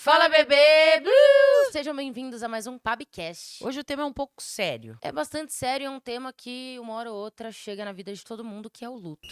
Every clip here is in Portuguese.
Fala, bebê! Blue! Sejam bem-vindos a mais um Pabcast. Hoje o tema é um pouco sério. É bastante sério, é um tema que uma hora ou outra chega na vida de todo mundo, que é o luto.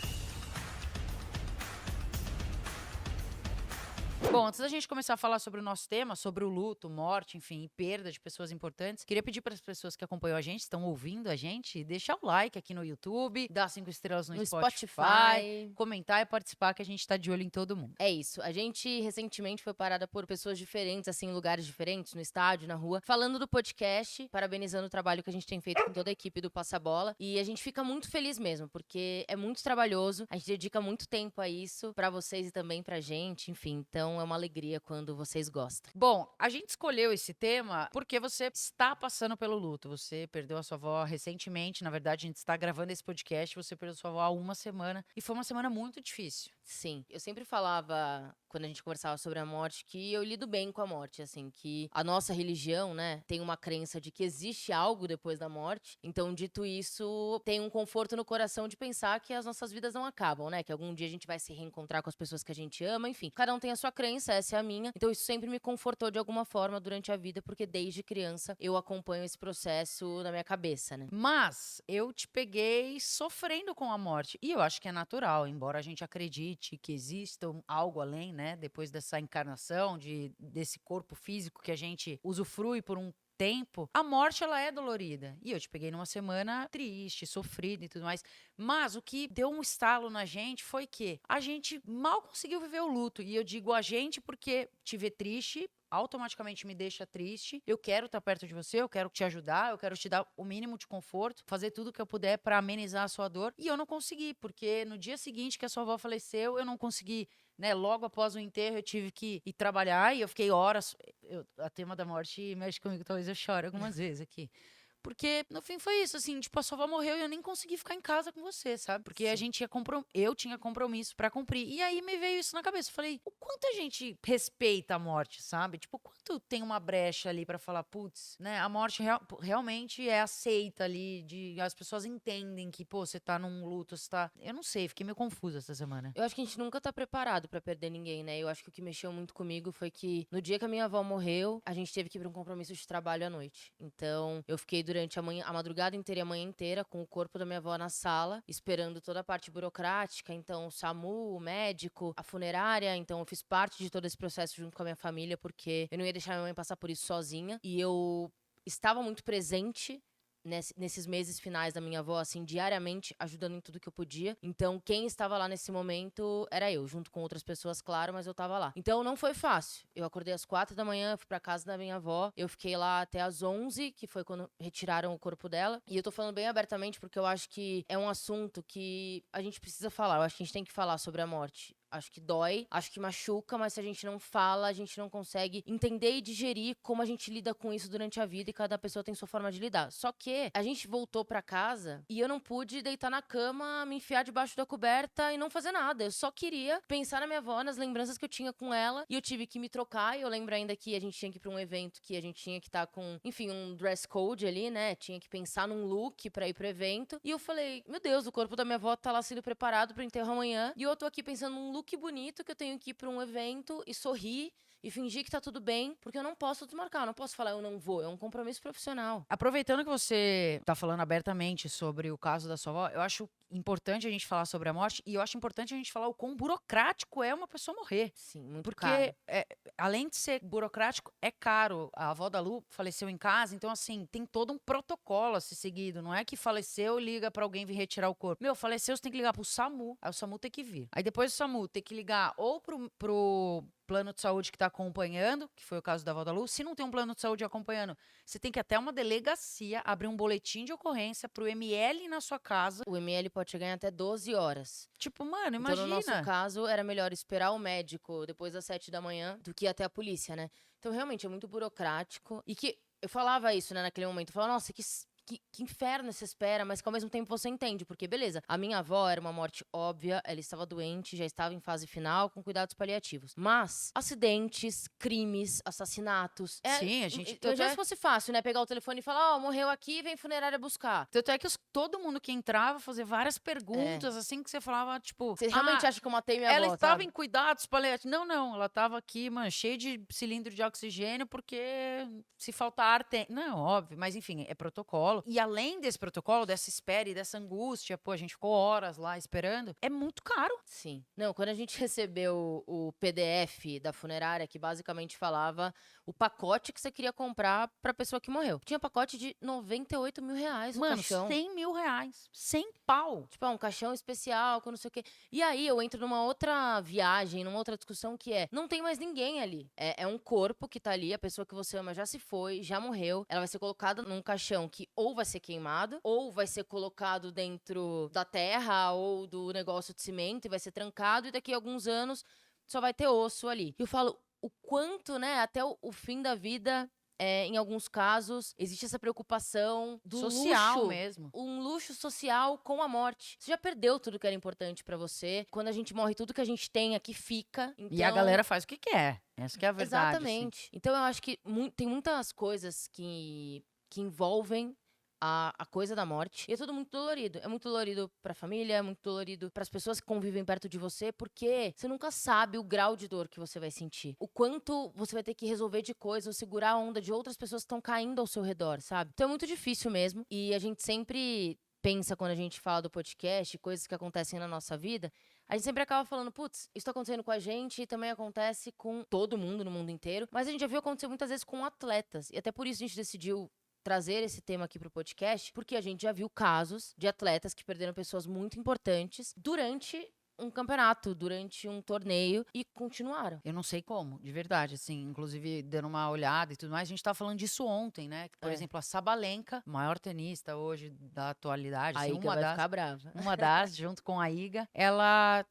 Bom, antes da gente começar a falar sobre o nosso tema, sobre o luto, morte, enfim, e perda de pessoas importantes, queria pedir para as pessoas que acompanham a gente, estão ouvindo a gente, deixar o like aqui no YouTube, dar 5 estrelas no Spotify, comentar e participar, que a gente tá de olho em todo mundo. É isso. A gente recentemente foi parada por pessoas diferentes, assim, em lugares diferentes, no estádio, na rua, falando do podcast, parabenizando o trabalho que a gente tem feito com toda a equipe do Passa Bola. E a gente fica muito feliz mesmo, porque é muito trabalhoso, a gente dedica muito tempo a isso, pra vocês e também pra gente, enfim. Então é uma alegria quando vocês gostam. Bom, a gente escolheu esse tema porque você está passando pelo luto. Você perdeu a sua avó recentemente. Na verdade, a gente está gravando esse podcast. Você perdeu a sua avó há uma semana. E foi uma semana muito difícil. Sim, eu sempre falava, quando a gente conversava sobre a morte, que eu lido bem com a morte, assim, que a nossa religião, né, tem uma crença de que existe algo depois da morte. Então, dito isso, tem um conforto no coração de pensar que as nossas vidas não acabam, né, que algum dia a gente vai se reencontrar com as pessoas que a gente ama, enfim. Cada um tem a sua crença, essa é a minha. Então, isso sempre me confortou de alguma forma durante a vida, porque desde criança eu acompanho esse processo na minha cabeça, né. Mas eu te peguei sofrendo com a morte. E eu acho que é natural, embora a gente acredite que exista algo além, né? Depois dessa encarnação, desse corpo físico que a gente usufrui por um tempo, a morte ela é dolorida. E eu te peguei numa semana triste, sofrida e tudo mais. Mas o que deu um estalo na gente foi que a gente mal conseguiu viver o luto. E eu digo a gente porque te ver triste automaticamente me deixa triste. Eu quero estar perto de você, eu quero te ajudar, eu quero te dar o mínimo de conforto, fazer tudo que eu puder para amenizar a sua dor. E eu não consegui, porque no dia seguinte que a sua avó faleceu, eu não consegui, né? Logo após o enterro, eu tive que ir trabalhar e eu fiquei horas. A tema da morte mexe comigo, talvez eu chore algumas vezes aqui. Porque, no fim, foi isso, assim, tipo, a sua avó morreu e eu nem consegui ficar em casa com você, sabe? Porque a Sim. gente eu tinha compromisso pra cumprir. E aí me veio isso na cabeça. Eu falei, o quanto a gente respeita a morte, sabe? Tipo, o quanto tem uma brecha ali pra falar, putz, né? A morte realmente é aceita ali, as pessoas entendem que, pô, você tá num luto, você tá. Eu não sei, fiquei meio confusa essa semana. Eu acho que a gente nunca tá preparado pra perder ninguém, né? Eu acho que o que mexeu muito comigo foi que no dia que a minha avó morreu, a gente teve que ir pra um compromisso de trabalho à noite. Então, eu fiquei durante a madrugada inteira e a manhã inteira com o corpo da minha avó na sala, esperando toda a parte burocrática, então o SAMU, o médico, a funerária, então eu fiz parte de todo esse processo junto com a minha família, porque eu não ia deixar minha mãe passar por isso sozinha, e eu estava muito presente nesses meses finais da minha avó, assim, diariamente, ajudando em tudo que eu podia. Então, quem estava lá nesse momento era eu, junto com outras pessoas, claro, mas eu tava lá. Então, não foi fácil. Eu acordei às 4 da manhã, fui pra casa da minha avó, eu fiquei lá até às 11, que foi quando retiraram o corpo dela. E eu tô falando bem abertamente porque eu acho que é um assunto que a gente precisa falar. Eu acho que a gente tem que falar sobre a morte. Acho que dói, acho que machuca, mas se a gente não fala, a gente não consegue entender e digerir como a gente lida com isso durante a vida e cada pessoa tem sua forma de lidar. Só que a gente voltou pra casa e eu não pude deitar na cama, me enfiar debaixo da coberta e não fazer nada. Eu só queria pensar na minha avó, nas lembranças que eu tinha com ela, e eu tive que me trocar. E eu lembro ainda que a gente tinha que ir pra um evento que a gente tinha que estar com, enfim, um dress code ali, né? Tinha que pensar num look pra ir pro evento. E eu falei, meu Deus, o corpo da minha avó tá lá sendo preparado pro enterro amanhã e eu tô aqui pensando num look bonito que eu tenho que ir pra um evento e sorrir e fingir que tá tudo bem, porque eu não posso desmarcar, eu não posso falar eu não vou, é um compromisso profissional. Aproveitando que você tá falando abertamente sobre o caso da sua avó, eu acho importante a gente falar sobre a morte e eu acho importante a gente falar o quão burocrático é uma pessoa morrer. Sim, muito caro. Porque, além de ser burocrático, é caro. A avó da Lu faleceu em casa, então, assim, tem todo um protocolo a ser seguido. Não é que faleceu, liga pra alguém vir retirar o corpo. Meu, faleceu, você tem que ligar pro SAMU. Aí o SAMU tem que vir. Aí depois do SAMU tem que ligar ou pro plano de saúde que tá acompanhando, que foi o caso da avó da Lu. Se não tem um plano de saúde acompanhando, você tem que ir até uma delegacia, abrir um boletim de ocorrência pro ML na sua casa. O ML pode chegar em até 12 horas. Tipo, mano, Então, no nosso imagina. caso, era melhor esperar o médico depois das 7 da manhã do que ir até a polícia, né? Então, realmente, é muito burocrático. E que eu falava isso, né, naquele momento. Eu falava, nossa, que inferno você espera, mas que ao mesmo tempo você entende. Porque, beleza, a minha avó era uma morte óbvia, ela estava doente, já estava em fase final, com cuidados paliativos. Mas, acidentes, crimes, assassinatos. Sim, a gente. Imagina se fosse fácil, né? Pegar o telefone e falar, morreu aqui, vem funerária buscar. Tanto é que todo mundo que entrava fazia várias perguntas, assim, que você falava, tipo. Você realmente acha que eu matei minha avó, ela estava sabe? em cuidados paliativos. Não, ela estava aqui, mano, cheia de cilindro de oxigênio, porque se faltar ar tem. Não, óbvio, mas enfim, é protocolo. E além desse protocolo, dessa espera e dessa angústia, pô, a gente ficou horas lá esperando, é muito caro. Sim. Não, quando a gente recebeu o PDF da funerária, que basicamente falava o pacote que você queria comprar pra pessoa que morreu. Tinha pacote de 98 mil reais, Mano, caixão. 100 mil reais. 100 pau. Tipo, um caixão especial, com não sei o quê. E aí eu entro numa outra viagem, numa outra discussão que não tem mais ninguém ali. É um corpo que tá ali, a pessoa que você ama já se foi, já morreu. Ela vai ser colocada num caixão que ou vai ser queimado, ou vai ser colocado dentro da terra ou do negócio de cimento e vai ser trancado, e daqui a alguns anos só vai ter osso ali. E eu falo, o quanto, né, até o fim da vida, em alguns casos, existe essa preocupação do Social luxo, mesmo. um luxo social com a morte. Você já perdeu tudo que era importante pra você. Quando a gente morre, tudo que a gente tem aqui fica. E a galera faz o que quer. Essa que é a verdade. Exatamente. Assim. Então eu acho que tem muitas coisas que envolvem a coisa da morte. E é tudo muito dolorido. É muito dolorido pra família, é muito dolorido pras pessoas que convivem perto de você, porque você nunca sabe o grau de dor que você vai sentir. O quanto você vai ter que resolver de coisas, ou segurar a onda de outras pessoas que estão caindo ao seu redor, sabe? Então é muito difícil mesmo. E a gente sempre pensa, quando a gente fala do podcast, coisas que acontecem na nossa vida, a gente sempre acaba falando, putz, isso tá acontecendo com a gente e também acontece com todo mundo no mundo inteiro. Mas a gente já viu acontecer muitas vezes com atletas. E até por isso a gente decidiu trazer esse tema aqui pro podcast, porque a gente já viu casos de atletas que perderam pessoas muito importantes durante um campeonato, durante um torneio, e continuaram. Eu não sei como, de verdade, assim, inclusive dando uma olhada e tudo mais, a gente tava falando disso ontem, né? Por exemplo, a Sabalenka, maior tenista hoje da atualidade, A assim, Iga vai ficar brava. uma das, junto com a Iga, ela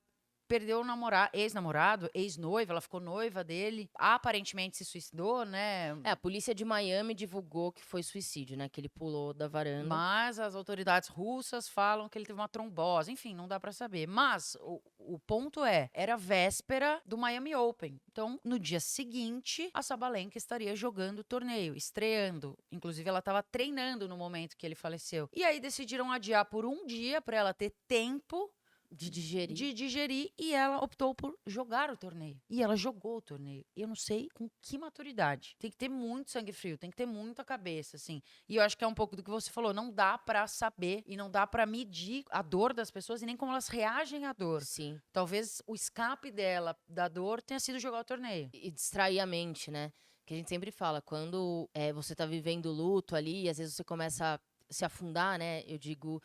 perdeu o ex-namorado, ex-noiva, ela ficou noiva dele, aparentemente se suicidou, né? A polícia de Miami divulgou que foi suicídio, né? Que ele pulou da varanda. Mas as autoridades russas falam que ele teve uma trombose, enfim, não dá pra saber. Mas o ponto era véspera do Miami Open. Então, no dia seguinte, a Sabalenka estaria jogando o torneio, estreando. Inclusive, ela estava treinando no momento que ele faleceu. E aí decidiram adiar por um dia pra ela ter tempo de digerir. E ela optou por jogar o torneio. E ela jogou o torneio. E eu não sei com que maturidade. Tem que ter muito sangue frio, tem que ter muita cabeça, assim. E eu acho que é um pouco do que você falou. Não dá pra saber e não dá pra medir a dor das pessoas e nem como elas reagem à dor. Sim. Talvez o escape dela da dor tenha sido jogar o torneio. E distrair a mente, né? Que a gente sempre fala, quando você tá vivendo luto ali, às vezes você começa a se afundar, né? Eu digo,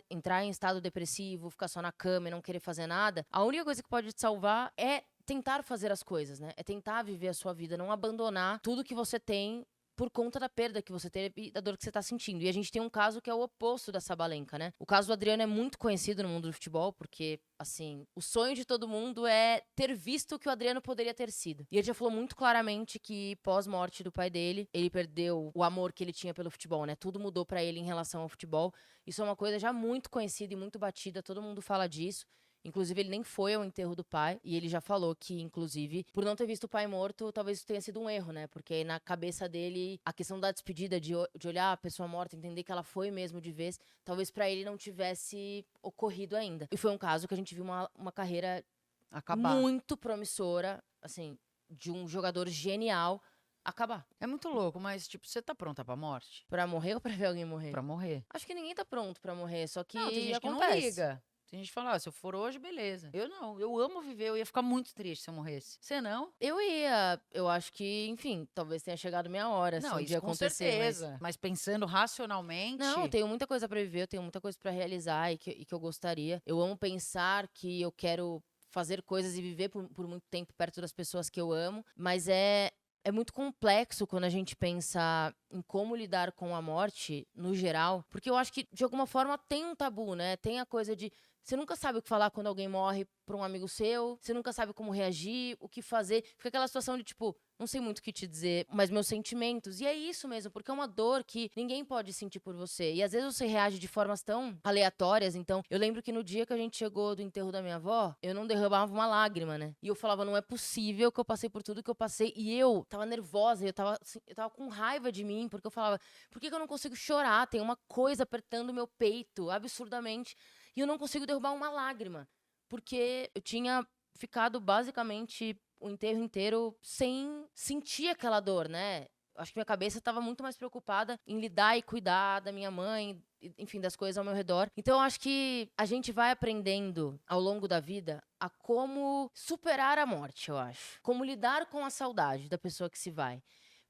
entrar em estado depressivo, ficar só na cama e não querer fazer nada. A única coisa que pode te salvar é tentar fazer as coisas, né? É tentar viver a sua vida, não abandonar tudo que você tem por conta da perda que você teve e da dor que você tá sentindo. E a gente tem um caso que é o oposto da Sabalenka, né? O caso do Adriano é muito conhecido no mundo do futebol, porque, assim, o sonho de todo mundo é ter visto o que o Adriano poderia ter sido. E ele já falou muito claramente que, pós-morte do pai dele, ele perdeu o amor que ele tinha pelo futebol, né? Tudo mudou pra ele em relação ao futebol. Isso é uma coisa já muito conhecida e muito batida, todo mundo fala disso. Inclusive, ele nem foi ao enterro do pai. E ele já falou que, inclusive, por não ter visto o pai morto, talvez isso tenha sido um erro, né? Porque na cabeça dele, a questão da despedida, de olhar a pessoa morta, entender que ela foi mesmo de vez, talvez pra ele não tivesse ocorrido ainda. E foi um caso que a gente viu uma carreira muito promissora, assim, de um jogador genial acabar. É muito louco, mas, tipo, você tá pronta pra morte? Pra morrer ou pra ver alguém morrer? Pra morrer. Acho que ninguém tá pronto pra morrer, só que não, tem gente acontece. que não liga. Tem gente que fala, se eu for hoje, beleza. Eu não, eu amo viver, eu ia ficar muito triste se eu morresse. Você não? Eu ia, eu acho que, enfim, talvez tenha chegado minha hora, não, se um dia com acontecer. Certeza. Mas pensando racionalmente... Não, eu tenho muita coisa pra viver, eu tenho muita coisa pra realizar e que eu gostaria. Eu amo pensar que eu quero fazer coisas e viver por muito tempo perto das pessoas que eu amo, mas é muito complexo quando a gente pensa em como lidar com a morte, no geral, porque eu acho que, de alguma forma, tem um tabu, né? Tem a coisa de Você nunca sabe o que falar quando alguém morre pra um amigo seu. Você nunca sabe como reagir, o que fazer. Fica aquela situação de tipo, não sei muito o que te dizer, mas meus sentimentos. E é isso mesmo, porque é uma dor que ninguém pode sentir por você. E às vezes você reage de formas tão aleatórias. Então, eu lembro que no dia que a gente chegou do enterro da minha avó, eu não derramava uma lágrima, né? E eu falava, não é possível que eu passei por tudo que eu passei. E eu tava nervosa, eu tava, assim, eu tava com raiva de mim, porque eu falava, por que que eu não consigo chorar? Tem uma coisa apertando meu peito, absurdamente. E eu não consigo derrubar uma lágrima. Porque eu tinha ficado basicamente o enterro inteiro sem sentir aquela dor, né? Acho que minha cabeça estava muito mais preocupada em lidar e cuidar da minha mãe, enfim, das coisas ao meu redor. Então, eu acho que a gente vai aprendendo ao longo da vida a como superar a morte, eu acho. Como lidar com a saudade da pessoa que se vai.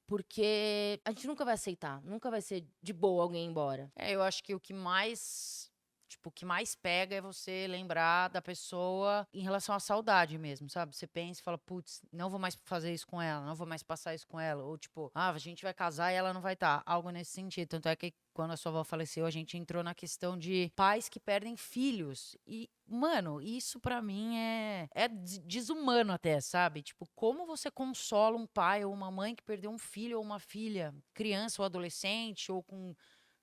Porque a gente nunca vai aceitar, nunca vai ser de boa alguém ir embora. Eu acho que o que mais. Tipo, o que mais pega é você lembrar da pessoa em relação à saudade mesmo, sabe? Você pensa e fala, putz, não vou mais fazer isso com ela, não vou mais passar isso com ela. Ou tipo, a gente vai casar e ela não vai estar. Algo nesse sentido. Tanto é que quando a sua avó faleceu, a gente entrou na questão de pais que perdem filhos. E, mano, isso pra mim é desumano até, sabe? Tipo, como você consola um pai ou uma mãe que perdeu um filho ou uma filha, criança ou adolescente, ou com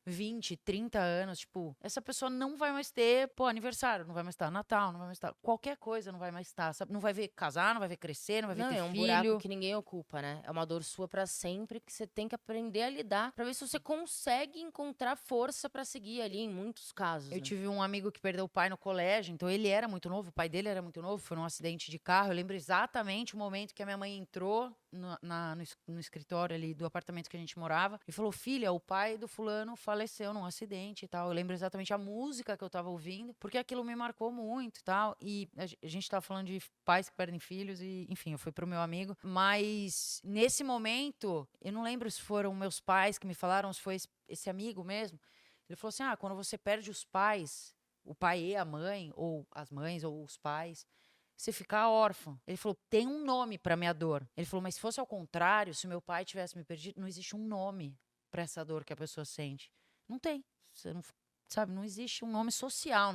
20, 30 anos, tipo, essa pessoa não vai mais ter, pô, aniversário, não vai mais estar, Natal, não vai mais estar, qualquer coisa não vai mais estar, sabe? Não vai ver casar, não vai ver crescer, não vai ver Não, ter é um buraco filho. que ninguém ocupa, né? É uma dor sua pra sempre que você tem que aprender a lidar pra ver se você consegue encontrar força pra seguir ali em muitos casos, Eu né? tive um amigo que perdeu o pai no colégio, então ele era muito novo, o pai dele era muito novo, foi num acidente de carro. Eu lembro exatamente o momento que a minha mãe entrou no escritório ali do apartamento que a gente morava e falou: Filha, o pai do fulano faleceu num acidente e tal. Eu lembro exatamente a música que eu tava ouvindo, porque aquilo me marcou muito e tal. E a gente tava falando de pais que perdem filhos, e enfim, eu fui pro meu amigo. Mas nesse momento, eu não lembro se foram meus pais que me falaram, se foi esse amigo mesmo. Ele falou assim: quando você perde os pais, o pai e a mãe, ou as mães, ou os pais, você fica órfão. Ele falou: tem um nome pra minha dor. Ele falou: mas se fosse ao contrário, se meu pai tivesse me perdido, não existe um nome pra essa dor que a pessoa sente. Não tem. Você não, sabe, não existe um nome social.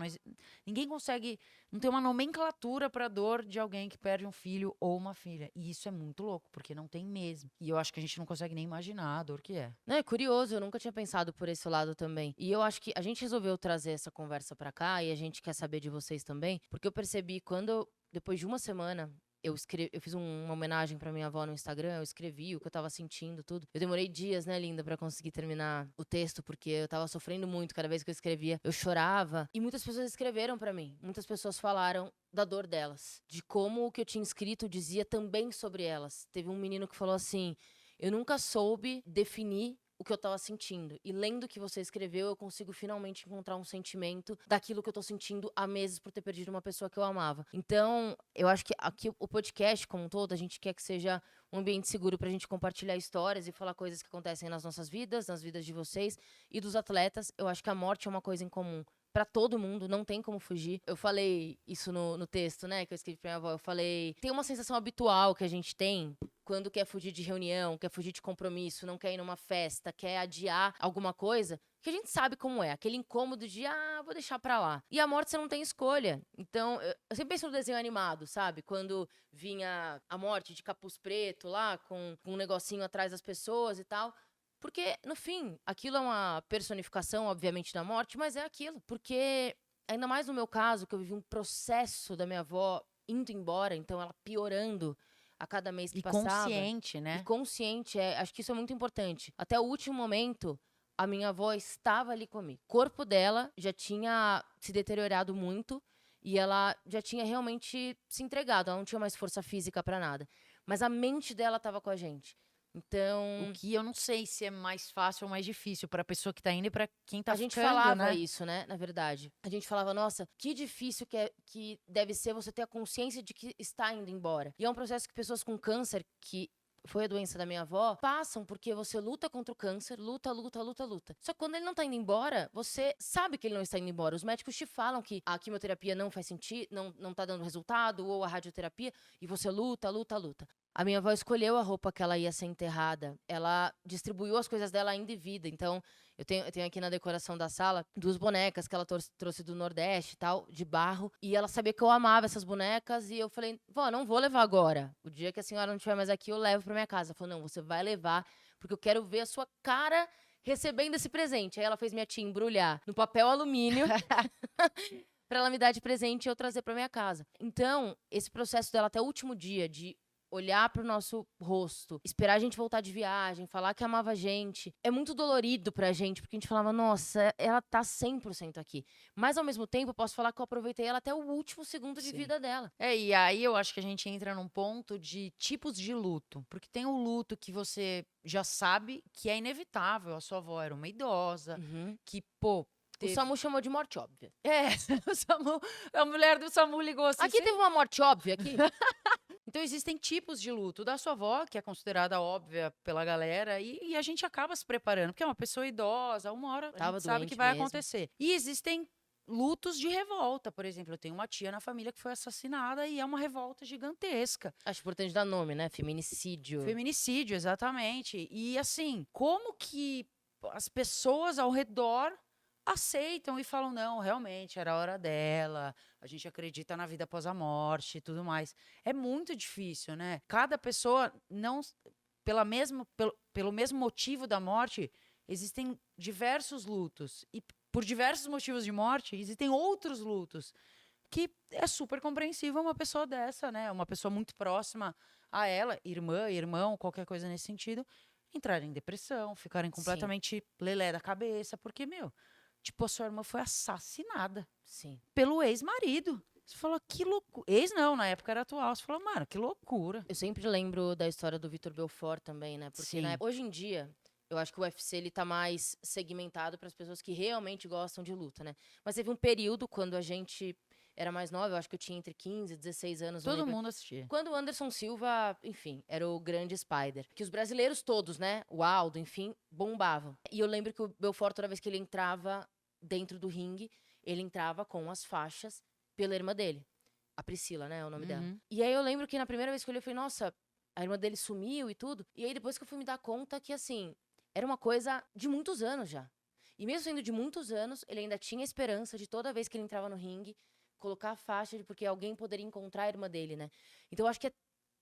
Ninguém consegue. Não tem uma nomenclatura pra dor de alguém que perde um filho ou uma filha. E isso é muito louco, porque não tem mesmo. E eu acho que a gente não consegue nem imaginar a dor que é. Não, é curioso, eu nunca tinha pensado por esse lado também. E eu acho que a gente resolveu trazer essa conversa pra cá e a gente quer saber de vocês também, porque eu percebi quando, depois de uma semana, eu fiz uma homenagem pra minha avó no Instagram, eu escrevi o que eu tava sentindo, tudo. Eu demorei dias, né, linda, pra conseguir terminar o texto, porque eu tava sofrendo muito cada vez que eu escrevia. Eu chorava. E muitas pessoas escreveram pra mim. Muitas pessoas falaram da dor delas, de como o que eu tinha escrito dizia também sobre elas. Teve um menino que falou assim: eu nunca soube definir o que eu tava sentindo. E lendo o que você escreveu, eu consigo finalmente encontrar um sentimento daquilo que eu tô sentindo há meses por ter perdido uma pessoa que eu amava. Então, eu acho que aqui o podcast, como um todo, a gente quer que seja um ambiente seguro pra gente compartilhar histórias e falar coisas que acontecem nas nossas vidas, nas vidas de vocês e dos atletas. Eu acho que a morte é uma coisa em comum pra todo mundo, não tem como fugir. Eu falei isso no texto, né, que eu escrevi pra minha avó. Eu falei, tem uma sensação habitual que a gente tem quando quer fugir de reunião, quer fugir de compromisso, não quer ir numa festa, quer adiar alguma coisa, que a gente sabe como é. Aquele incômodo de, vou deixar pra lá. E a morte você não tem escolha. Então, eu sempre penso no desenho animado, sabe? Quando vinha a morte de capuz preto lá, com um negocinho atrás das pessoas e tal. Porque, no fim, aquilo é uma personificação, obviamente, da morte, mas é aquilo. Porque, ainda mais no meu caso, que eu vivi um processo da minha avó indo embora, então ela piorando a cada mês que E passava. consciente, E né? consciente, acho que isso é muito importante. Até o último momento, a minha avó estava ali comigo. O corpo dela já tinha se deteriorado muito e ela já tinha realmente se entregado. Ela não tinha mais força física pra nada. Mas a mente dela estava com a gente. O Então, que eu não sei se é mais fácil ou mais difícil pra pessoa que tá indo e pra quem tá a gente ficando, falava né? isso, né? Na verdade. A gente falava, nossa, que difícil que deve ser você ter a consciência de que está indo embora. E é um processo que pessoas com câncer, que foi a doença da minha avó, passam porque você luta contra o câncer, luta, luta, luta, luta. Só que quando ele não tá indo embora, você sabe que ele não está indo embora. Os médicos te falam que a quimioterapia não faz sentido, não tá dando resultado, ou a radioterapia, e você luta, luta, luta. A minha avó escolheu a roupa que ela ia ser enterrada. Ela distribuiu as coisas dela ainda em vida. Então, eu tenho aqui na decoração da sala 2 bonecas que ela trouxe do Nordeste e tal, de barro. E ela sabia que eu amava essas bonecas. E eu falei, vó, não vou levar agora. O dia que a senhora não estiver mais aqui, eu levo pra minha casa. Ela falou, não, você vai levar, porque eu quero ver a sua cara recebendo esse presente. Aí ela fez minha tia embrulhar no papel alumínio pra ela me dar de presente e eu trazer pra minha casa. Então, esse processo dela até o último dia de olhar pro nosso rosto, esperar a gente voltar de viagem, falar que amava a gente, é muito dolorido pra gente, porque a gente falava, nossa, ela tá 100% aqui. Mas, ao mesmo tempo, eu posso falar que eu aproveitei ela até o último segundo de Sim. vida dela. E aí eu acho que a gente entra num ponto de tipos de luto. Porque tem o luto que você já sabe que é inevitável. A sua avó era uma idosa, Uhum. que, pô, O teve... Samu chamou de morte óbvia. É, o Samu, a mulher do Samu ligou assim. Aqui teve uma morte óbvia, aqui. Então existem tipos de luto. Da sua avó, que é considerada óbvia pela galera, e a gente acaba se preparando, porque é uma pessoa idosa, uma hora a Tava gente sabe que doente vai mesmo. acontecer. E existem lutos de revolta, por exemplo. Eu tenho uma tia na família que foi assassinada e é uma revolta gigantesca. Acho importante dar nome, né? Feminicídio. Feminicídio, exatamente. E assim, como que as pessoas ao redor aceitam e falam, não, realmente era a hora dela, a gente acredita na vida após a morte e tudo mais. É muito difícil, né? Cada pessoa não pelo mesmo motivo da morte, existem diversos lutos. E por diversos motivos de morte, existem outros lutos. Que é super compreensível uma pessoa dessa, né? Uma pessoa muito próxima a ela, irmã, irmão, qualquer coisa nesse sentido, entrarem em depressão, ficarem Sim. completamente lelé da cabeça, porque, meu, tipo, a sua irmã foi assassinada Sim. pelo ex-marido. Você falou, que loucura. Ex não, na época era atual. Você falou, mano, que loucura. Eu sempre lembro da história do Vitor Belfort também, né? Porque Sim. hoje em dia, eu acho que o UFC ele tá mais segmentado para as pessoas que realmente gostam de luta, né? Mas teve um período quando a gente era mais nova, eu acho que eu tinha entre 15 e 16 anos, não Todo lembro. mundo assistia. Quando o Anderson Silva, enfim, era o grande Spider. Que os brasileiros todos, né? O Aldo, enfim, bombavam. E eu lembro que o Belfort, toda vez que ele entrava dentro do ringue, ele entrava com as faixas pela irmã dele. A Priscila, né? É o nome dela. Uhum. E aí eu lembro que na primeira vez que eu olhei, eu falei, nossa, a irmã dele sumiu e tudo. E aí depois que eu fui me dar conta que, assim, era uma coisa de muitos anos já. E mesmo sendo de muitos anos, ele ainda tinha esperança de toda vez que ele entrava no ringue, colocar a faixa, porque alguém poderia encontrar a irmã dele, né? Então eu acho que é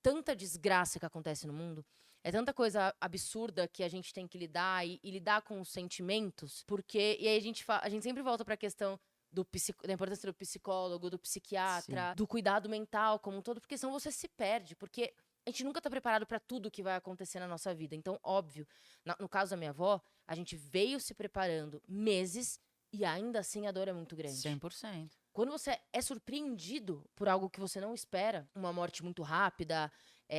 tanta desgraça que acontece no mundo, é tanta coisa absurda que a gente tem que lidar e lidar com os sentimentos, porque. E aí a gente sempre volta pra questão da importância do psicólogo, do psiquiatra, do cuidado mental como um todo, porque senão você se perde, porque a gente nunca tá preparado pra tudo que vai acontecer na nossa vida. Então, óbvio, no caso da minha avó, a gente veio se preparando meses e ainda assim a dor é muito grande. 100%. Quando você é surpreendido por algo que você não espera, uma morte muito rápida,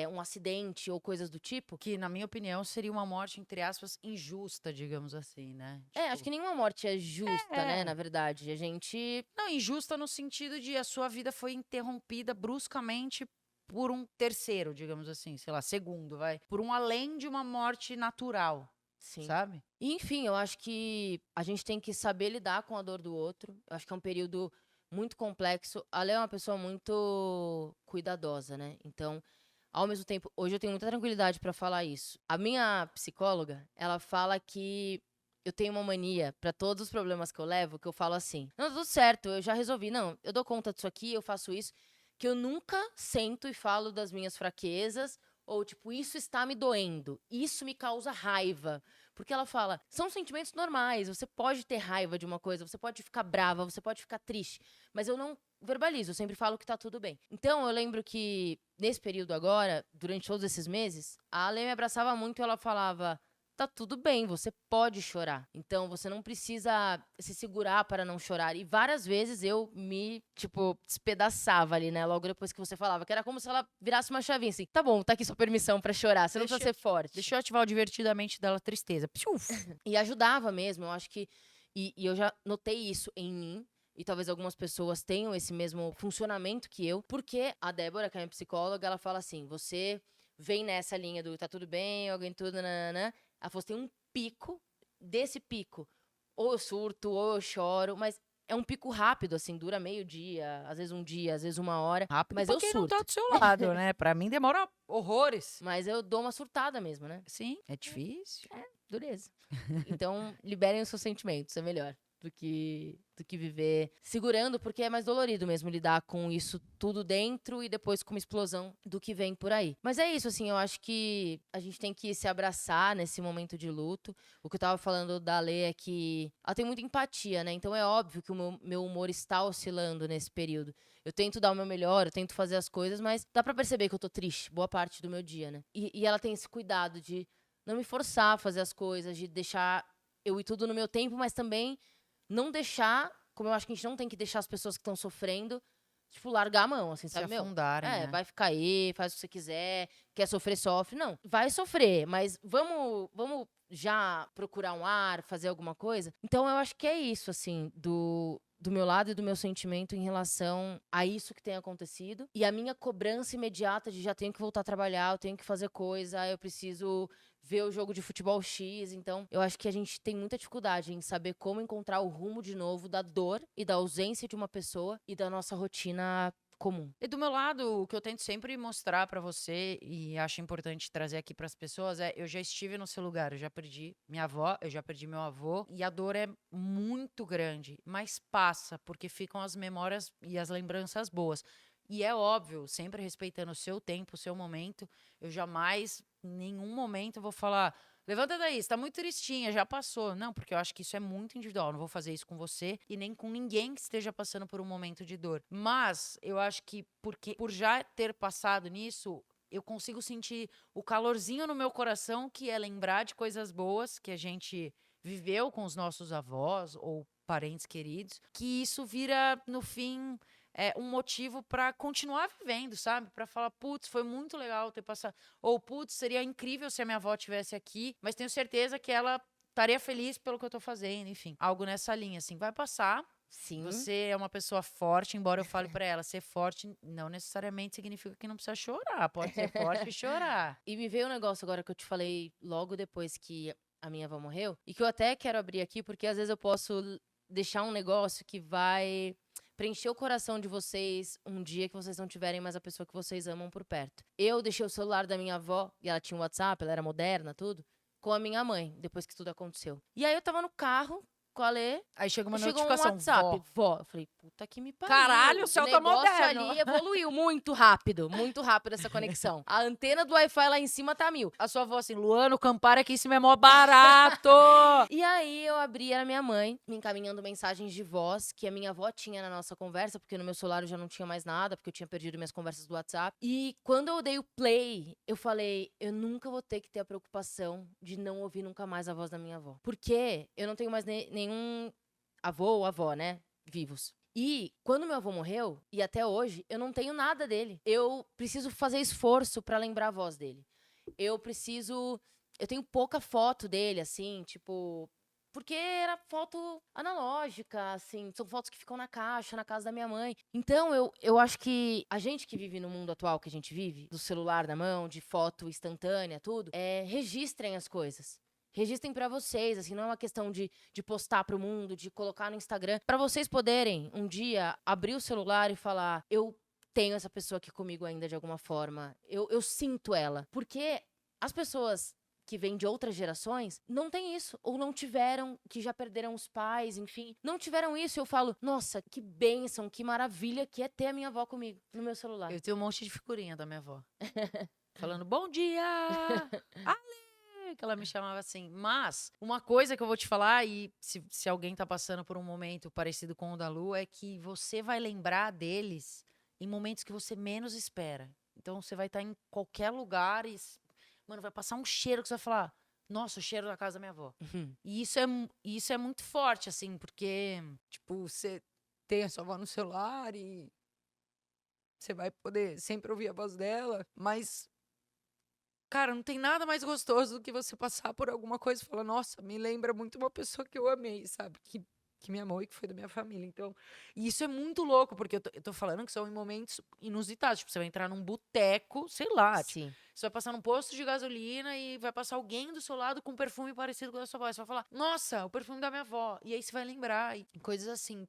um acidente ou coisas do tipo. Que, na minha opinião, seria uma morte, entre aspas, injusta, digamos assim, né? Acho Tipo, que nenhuma morte é justa, né? Na verdade. A gente. Não, injusta no sentido de a sua vida foi interrompida bruscamente por um terceiro, digamos assim, sei lá, segundo, vai. Por um além de uma morte natural, Sim. sabe? E, enfim, eu acho que a gente tem que saber lidar com a dor do outro. Eu acho que é um período muito complexo. A Lê é uma pessoa muito cuidadosa, né? Então, ao mesmo tempo, hoje eu tenho muita tranquilidade pra falar isso. A minha psicóloga, ela fala que eu tenho uma mania pra todos os problemas que eu levo, que eu falo assim: não, tá tudo certo, eu já resolvi. Não, eu dou conta disso aqui, eu faço isso. Que eu nunca sento e falo das minhas fraquezas, ou tipo, isso está me doendo, isso me causa raiva. Porque ela fala, são sentimentos normais, você pode ter raiva de uma coisa, você pode ficar brava, você pode ficar triste, mas eu não verbalizo, eu sempre falo que tá tudo bem. Então eu lembro que nesse período agora, durante todos esses meses, a Ale me abraçava muito e ela falava: tá tudo bem, você pode chorar. Então você não precisa se segurar para não chorar. E várias vezes eu me, tipo, despedaçava ali, né? Logo depois que você falava, que era como se ela virasse uma chavinha assim: tá bom, tá aqui sua permissão pra chorar, você não precisa ser forte. Deixa eu ativar o divertidamente dela tristeza. Psiuf. E ajudava mesmo, eu acho que. E eu já notei isso em mim. E talvez algumas pessoas tenham esse mesmo funcionamento que eu. Porque a Débora, que é minha psicóloga, ela fala assim: você vem nessa linha do tá tudo bem, alguém tudo, nananã. Ela falou: tem um pico, desse pico, ou eu surto, ou eu choro, mas é um pico rápido, assim, dura meio dia, às vezes um dia, às vezes 1 hora. Rápido Mas pra eu quem não surto. tá do seu lado, né? Pra mim demora horrores. Mas eu dou uma surtada mesmo, né? Sim, é difícil. Dureza. Então, liberem os seus sentimentos, é melhor do que viver segurando, porque é mais dolorido mesmo lidar com isso tudo dentro e depois com uma explosão do que vem por aí. Mas é isso, assim, eu acho que a gente tem que se abraçar nesse momento de luto. O que eu tava falando da Lê é que ela tem muita empatia, né? Então é óbvio que o meu humor está oscilando nesse período. Eu tento dar o meu melhor, eu tento fazer as coisas, mas dá pra perceber que eu tô triste boa parte do meu dia, né? E ela tem esse cuidado de não me forçar a fazer as coisas, de deixar eu ir tudo no meu tempo, mas também não deixar, como eu acho que a gente não tem que deixar as pessoas que estão sofrendo, tipo, largar a mão, assim, Se sabe? afundarem, né? Vai ficar aí, faz o que você quiser, quer sofrer, sofre. Não, vai sofrer, mas vamos já procurar um ar, fazer alguma coisa? Então, eu acho que é isso, assim, do meu lado e do meu sentimento em relação a isso que tem acontecido. E a minha cobrança imediata de já tenho que voltar a trabalhar, eu tenho que fazer coisa, eu preciso ver o jogo de futebol X. Então, eu acho que a gente tem muita dificuldade em saber como encontrar o rumo de novo da dor e da ausência de uma pessoa e da nossa rotina comum. E do meu lado, o que eu tento sempre mostrar pra você e acho importante trazer aqui pras pessoas é: eu já estive no seu lugar, eu já perdi minha avó, eu já perdi meu avô e a dor é muito grande, mas passa porque ficam as memórias e as lembranças boas. E é óbvio, sempre respeitando o seu tempo, o seu momento, eu jamais, em nenhum momento, vou falar: levanta daí, você tá muito tristinha, já passou. Não, porque eu acho que isso é muito individual. Eu não vou fazer isso com você e nem com ninguém que esteja passando por um momento de dor. Mas eu acho que por já ter passado nisso, eu consigo sentir o calorzinho no meu coração, que é lembrar de coisas boas que a gente viveu com os nossos avós ou parentes queridos, que isso vira, no fim, um motivo pra continuar vivendo, sabe? Pra falar: putz, foi muito legal ter passado. Ou, putz, seria incrível se a minha avó estivesse aqui, mas tenho certeza que ela estaria feliz pelo que eu tô fazendo, enfim. Algo nessa linha, assim. Vai passar. Sim. Você é uma pessoa forte, embora eu fale pra ela: ser forte não necessariamente significa que não precisa chorar. Pode ser forte e chorar. E me veio um negócio agora que eu te falei logo depois que a minha avó morreu, e que eu até quero abrir aqui, porque às vezes eu posso deixar um negócio que vai preencher o coração de vocês um dia que vocês não tiverem mais a pessoa que vocês amam por perto. Eu deixei o celular da minha avó, e ela tinha um WhatsApp, ela era moderna, tudo, com a minha mãe, depois que tudo aconteceu. E aí eu tava no carro com a Lê, Aí chega uma chegou um notificação: WhatsApp, vó. vó. Eu falei, puta que me pariu. Caralho, o céu tá negócio moderno. ali evoluiu muito rápido essa conexão. A antena do Wi-Fi lá em cima tá 1000. A sua avó assim: Luana, o Campari aqui em cima é mó barato. E aí eu abri, era minha mãe, me encaminhando mensagens de voz que a minha avó tinha na nossa conversa, porque no meu celular eu já não tinha mais nada, porque eu tinha perdido minhas conversas do WhatsApp. E quando eu dei o play, eu falei, eu nunca vou ter que ter a preocupação de não ouvir nunca mais a voz da minha avó. Porque eu não tenho mais nenhum avô ou avó, né, vivos. E quando meu avô morreu, e até hoje, eu não tenho nada dele. Eu preciso fazer esforço pra lembrar a voz dele. Eu tenho pouca foto dele, assim, tipo, porque era foto analógica, assim, são fotos que ficam na caixa, na casa da minha mãe. Então, eu acho que a gente que vive no mundo atual que a gente vive, do celular na mão, de foto instantânea, tudo, registrem as coisas. Registrem pra vocês, assim, não é uma questão de postar pro mundo, de colocar no Instagram. Pra vocês poderem, um dia, abrir o celular e falar, eu tenho essa pessoa aqui comigo ainda de alguma forma. Eu sinto ela. Porque as pessoas que vêm de outras gerações não têm isso. Ou não tiveram, que já perderam os pais, enfim. Não tiveram isso. Eu falo, nossa, que bênção, que maravilha que é ter a minha avó comigo no meu celular. Eu tenho um monte de figurinha da minha avó. Falando, bom dia! Ale! Que ela me chamava assim. Mas, uma coisa que eu vou te falar, e se alguém tá passando por um momento parecido com o da Lu, é que você vai lembrar deles em momentos que você menos espera. Então, você vai estar em qualquer lugar e, mano, vai passar um cheiro que você vai falar, nossa, o cheiro da casa da minha avó. E isso é muito forte, assim, porque, tipo, você tem a sua avó no celular e você vai poder sempre ouvir a voz dela, mas, cara, não tem nada mais gostoso do que você passar por alguma coisa e falar, nossa, me lembra muito uma pessoa que eu amei, sabe? Que me amou e que foi da minha família. Então, e isso é muito louco, porque eu tô falando que são em momentos inusitados. Tipo, você vai entrar num boteco, sei lá, tipo, Sim. você vai passar num posto de gasolina e vai passar alguém do seu lado com um perfume parecido com o da sua avó. Você vai falar, nossa, o perfume da minha avó. E aí você vai lembrar, e coisas assim.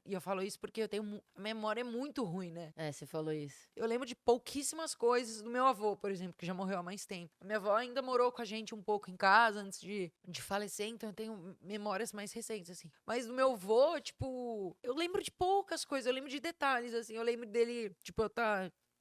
E eu falo isso porque eu tenho a memória é muito ruim, né? Você falou isso. Eu lembro de pouquíssimas coisas do meu avô, por exemplo, que já morreu há mais tempo. A minha avó ainda morou com a gente um pouco em casa antes de falecer, então eu tenho memórias mais recentes, assim. Mas do meu avô, tipo, eu lembro de poucas coisas, eu lembro de detalhes, assim. Eu lembro dele, tipo,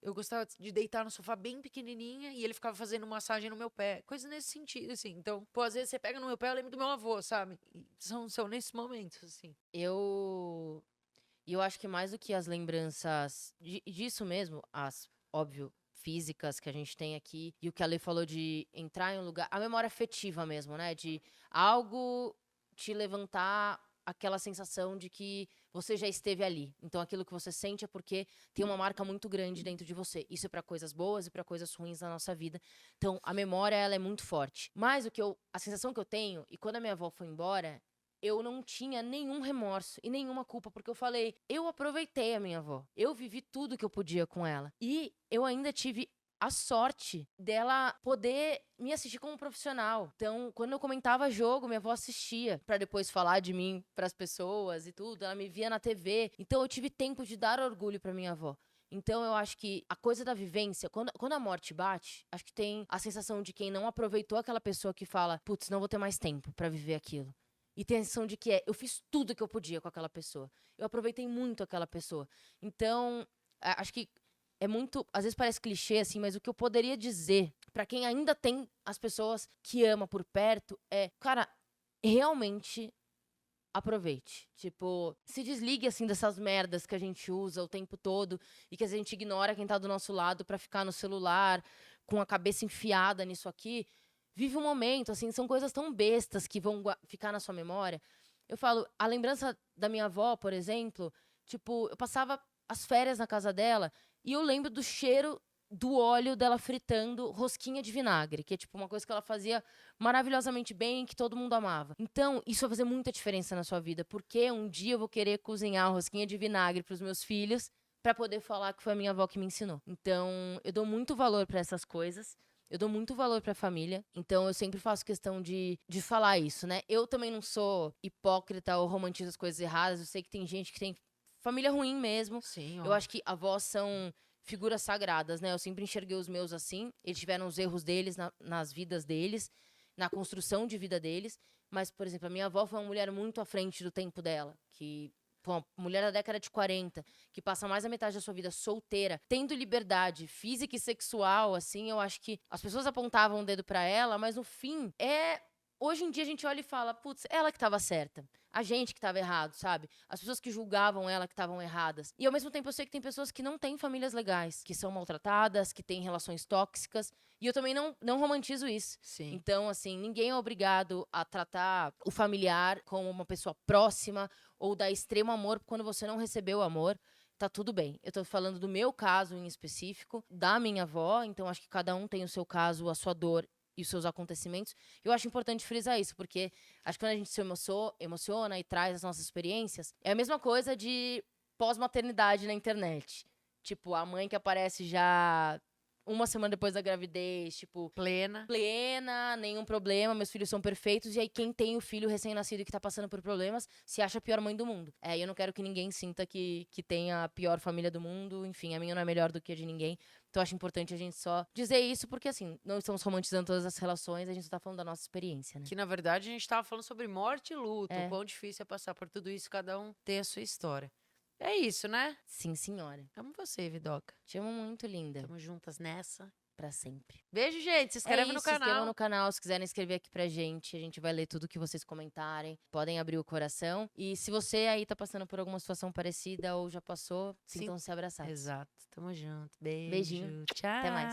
eu gostava de deitar no sofá bem pequenininha e ele ficava fazendo massagem no meu pé. Coisa nesse sentido, assim. Então, pô, às vezes você pega no meu pé, eu lembro do meu avô, sabe? E são nesses momentos, assim. E eu acho que mais do que as lembranças disso mesmo, as, óbvio, físicas que a gente tem aqui, e o que a Lê falou de entrar em um lugar, a memória afetiva mesmo, né? De algo te levantar aquela sensação de que você já esteve ali. Então aquilo que você sente é porque tem uma marca muito grande dentro de você. Isso é pra coisas boas e pra coisas ruins na nossa vida. Então a memória ela é muito forte. Mas a sensação que eu tenho, e quando a minha avó foi embora, eu não tinha nenhum remorso e nenhuma culpa, porque eu falei, eu aproveitei a minha avó. Eu vivi tudo que eu podia com ela. E eu ainda tive a sorte dela poder me assistir como profissional. Então, quando eu comentava jogo, minha avó assistia pra depois falar de mim pras pessoas e tudo. Ela me via na TV. Então, eu tive tempo de dar orgulho pra minha avó. Então, eu acho que a coisa da vivência, quando a morte bate, acho que tem a sensação de quem não aproveitou aquela pessoa que fala, putz, não vou ter mais tempo pra viver aquilo. E tem a sensação de que eu fiz tudo que eu podia com aquela pessoa. Eu aproveitei muito aquela pessoa. Então, acho que é muito, às vezes parece clichê, assim, mas o que eu poderia dizer pra quem ainda tem as pessoas que ama por perto é, cara, realmente aproveite. Tipo, se desligue, assim, dessas merdas que a gente usa o tempo todo e que a gente ignora quem tá do nosso lado pra ficar no celular, com a cabeça enfiada nisso aqui. Vive um momento, assim, são coisas tão bestas que vão ficar na sua memória. Eu falo, a lembrança da minha avó, por exemplo, tipo, eu passava as férias na casa dela e eu lembro do cheiro do óleo dela fritando rosquinha de vinagre, que é tipo uma coisa que ela fazia maravilhosamente bem, que todo mundo amava. Então, isso vai fazer muita diferença na sua vida, porque um dia eu vou querer cozinhar rosquinha de vinagre para os meus filhos para poder falar que foi a minha avó que me ensinou. Então, eu dou muito valor para essas coisas. Eu dou muito valor pra família, então eu sempre faço questão de falar isso, né? Eu também não sou hipócrita ou romantizo as coisas erradas, eu sei que tem gente que tem família ruim mesmo. Sim, Eu acho que avós são figuras sagradas, né? Eu sempre enxerguei os meus assim, eles tiveram os erros deles nas vidas deles, na construção de vida deles, mas, por exemplo, a minha avó foi uma mulher muito à frente do tempo dela, que foi uma mulher da década de 40, que passa mais da metade da sua vida solteira, tendo liberdade física e sexual, assim, eu acho que as pessoas apontavam o dedo pra ela, mas no fim, hoje em dia a gente olha e fala, putz, ela que tava certa. A gente que tava errado, sabe? As pessoas que julgavam ela que estavam erradas. E ao mesmo tempo eu sei que tem pessoas que não têm famílias legais, que são maltratadas, que têm relações tóxicas. E eu também não romantizo isso. sim. Então, assim, ninguém é obrigado a tratar o familiar como uma pessoa próxima ou dar extremo amor quando você não recebeu amor. Tá tudo bem. Eu tô falando do meu caso em específico, da minha avó. Então, acho que cada um tem o seu caso, a sua dor e os seus acontecimentos. Eu acho importante frisar isso, porque acho que quando a gente se emociona e traz as nossas experiências, é a mesma coisa de pós-maternidade na internet. Tipo, a mãe que aparece já uma semana depois da gravidez, tipo, Plena. nenhum problema, meus filhos são perfeitos, e aí quem tem o filho recém-nascido e que tá passando por problemas se acha a pior mãe do mundo. Eu não quero que ninguém sinta que tem a pior família do mundo, enfim, a minha não é melhor do que a de ninguém. Então eu acho importante a gente só dizer isso, porque assim, não estamos romantizando todas as relações, a gente só tá falando da nossa experiência, né? Que na verdade a gente tava falando sobre morte e luto, o É. quão difícil é passar por tudo isso, cada um tem a sua história. É isso, né? Sim, senhora. Amo você, Vidoca. Te amo muito, linda. Tamo juntas nessa. Pra sempre. Beijo, gente. Se inscreve no Se inscrevam canal. no canal, se quiserem escrever aqui pra gente. A gente vai ler tudo que vocês comentarem. Podem abrir o coração. E se você aí tá passando por alguma situação parecida ou já passou, sintam-se abraçados. Exato. Tamo junto. Beijo. Beijinho. Tchau. Até mais.